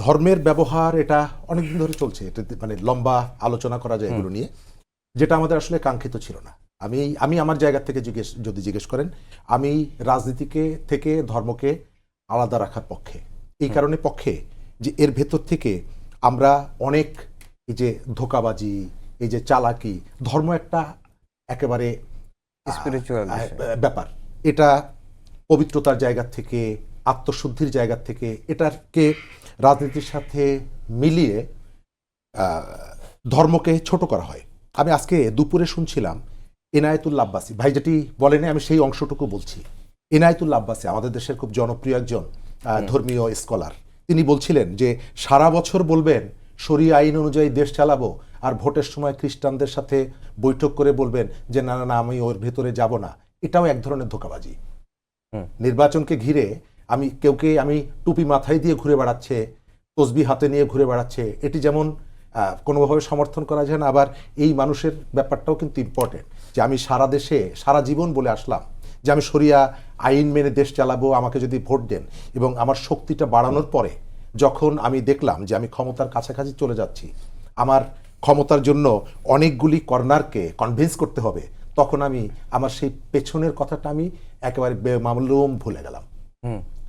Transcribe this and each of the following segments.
ধর্মের ব্যবহার এটা অনেকদিন ধরে চলছে, এটা মানে লম্বা আলোচনা করা যায় এগুলো নিয়ে, যেটা আমাদের আসলে কাঙ্ক্ষিত ছিল না। আমি আমার জায়গা থেকে যদি জিজ্ঞেস করেন, আমি রাজনীতিকে থেকে ধর্মকে আলাদা রাখার পক্ষে। এই কারণে পক্ষে যে এর ভেতর থেকে আমরা অনেক এই যে ধোঁকাবাজি, এই যে চালাকি, ধর্ম একটা একেবারে স্পিরিচুয়াল ব্যাপার। এটা পবিত্রতার জায়গা থেকে, আত্মশুদ্ধির জায়গা থেকে এটাকে রাজনীতির সাথে মিলিয়ে ধর্মকে ছোট করা হয়। আমি আজকে দুপুরে শুনছিলাম এনায়েতুল্লাহ আব্বাসী ভাই যেটি বলেনি, আমি সেই অংশটুকু বলছি। এনায়েতুল্লাহ আব্বাসী আমাদের দেশের খুব জনপ্রিয় একজন ধর্মীয় স্কলার। তিনি বলছিলেন যে সারা বছর বলবেন শরিয়া আইন অনুযায়ী দেশ চালাবো, আর ভোটের সময় খ্রিস্টানদের সাথে বৈঠক করে বলবেন যে না না না আমি ওর ভেতরে যাব না। এটাও এক ধরনের ধোঁকাবাজি। নির্বাচনকে ঘিরে আমি টুপি মাথায় দিয়ে ঘুরে বেড়াচ্ছে, তসবি হাতে নিয়ে ঘুরে বেড়াচ্ছে, এটি যেমন কোনোভাবে সমর্থন করা যায় না। আবার এই মানুষের ব্যাপারটাও কিন্তু ইম্পর্টেন্ট যে আমি সারা দেশে সারা জীবন বলে আসলাম যে আমি শরিয়া আইন মেনে দেশ চালাবো, আমাকে যদি ভোট দেন। এবং আমার শক্তিটা বাড়ানোর পরে যখন আমি দেখলাম যে আমি ক্ষমতার কাছাকাছি চলে যাচ্ছি, আমার ক্ষমতার জন্য অনেকগুলি কর্নারকে কনভিন্স করতে হবে, তখন আমি আমার সেই পেছনের কথাটা আমি একেবারে বেমালুম ভুলে গেলাম।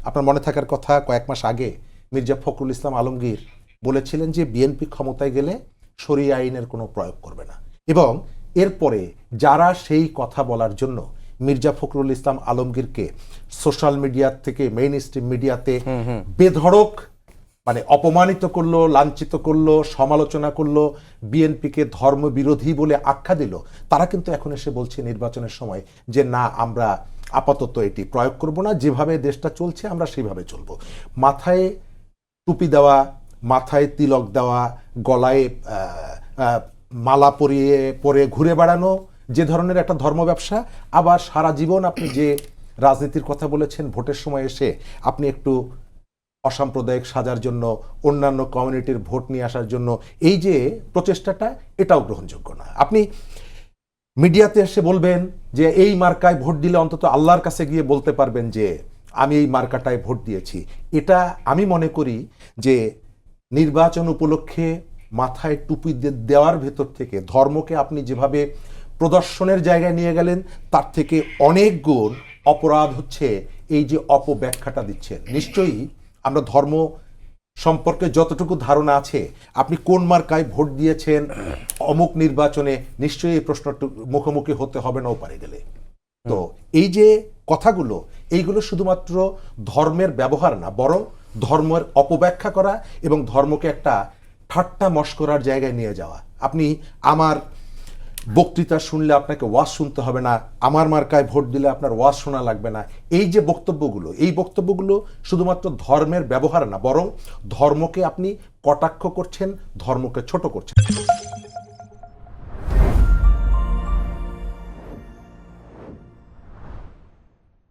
আপনার মনে থাকার কথা, কয়েক মাস আগে মির্জা ফখরুল ইসলাম আলমগীর বলেছিলেন যে বিএনপি ক্ষমতায় গেলে শরিয়া আইনের কোনো প্রয়োগ করবে না। এবং এরপরে যারা সেই কথা বলার জন্য মির্জা ফখরুল ইসলাম আলমগীরকে সোশ্যাল মিডিয়া থেকে মেইন স্ট্রিম মিডিয়াতে বেধড়ক মানে অপমানিত করলো, লাঞ্ছিত করলো, সমালোচনা করলো, বিএনপিকে ধর্মবিরোধী বলে আখ্যা দিল, তারা কিন্তু এখন এসে বলছে নির্বাচনের সময় যে না আমরা আপাতত এটি প্রয়োগ করব না, যেভাবে দেশটা চলছে আমরা সেভাবে চলব। মাথায় টুপি দেওয়া, মাথায় তিলক দেওয়া, গলায় মালা পরে ঘুরে বেড়ানো যে ধরনের একটা ধর্ম ব্যবসা, আবার সারা জীবন আপনি যে রাজনীতির কথা বলেছেন, ভোটের সময় এসে আপনি একটু অসাম্প্রদায়িক সাজার জন্য, অন্যান্য কমিউনিটির ভোট নিয়ে আসার জন্য এই যে প্রচেষ্টাটা, এটাও গ্রহণযোগ্য না। আপনি মিডিয়াতে এসে বলবেন যে এই মার্কায় ভোট দিলে অন্তত আল্লাহর কাছে গিয়ে বলতে পারবেন যে আমি এই মার্কাটায় ভোট দিয়েছি। এটা আমি মনে করি যে নির্বাচন উপলক্ষে মাথায় টুপি দেওয়ার ভেতর থেকে ধর্মকে আপনি যেভাবে প্রদর্শনের জায়গায় নিয়ে গেলেন, তার থেকে অনেক গুণ অপরাধ হচ্ছে এই যে অপব্যাখ্যাটা দিচ্ছেন। নিশ্চয়ই আমরা ধর্ম সম্পর্কে যতটুকু ধারণা আছে, আপনি কোন মার্কায় ভোট দিয়েছেন অমুক নির্বাচনে, নিশ্চয়ই এই প্রশ্নটা মুখোমুখি হতে হবে না ওপারে গেলে। তো এই যে কথাগুলো, এইগুলো শুধুমাত্র ধর্মের ব্যবহার না, বরং ধর্মের অপব্যাখ্যা করা এবং ধর্মকে একটা ঠাট্টা মশকরার জায়গায় নিয়ে যাওয়া। আপনি আমার বক্তৃতা শুনলে আপনাকে ওয়াজ শুনতে হবে না, আমার মার্কায় ভোট দিলে আপনার ওয়াজ শোনা লাগবে না, এই যে বক্তব্যগুলো, এই বক্তব্যগুলো শুধুমাত্র ধর্মের ব্যবহার না, বরং ধর্মকে আপনি কটাক্ষ করছেন, ধর্মকে ছোট করছেন।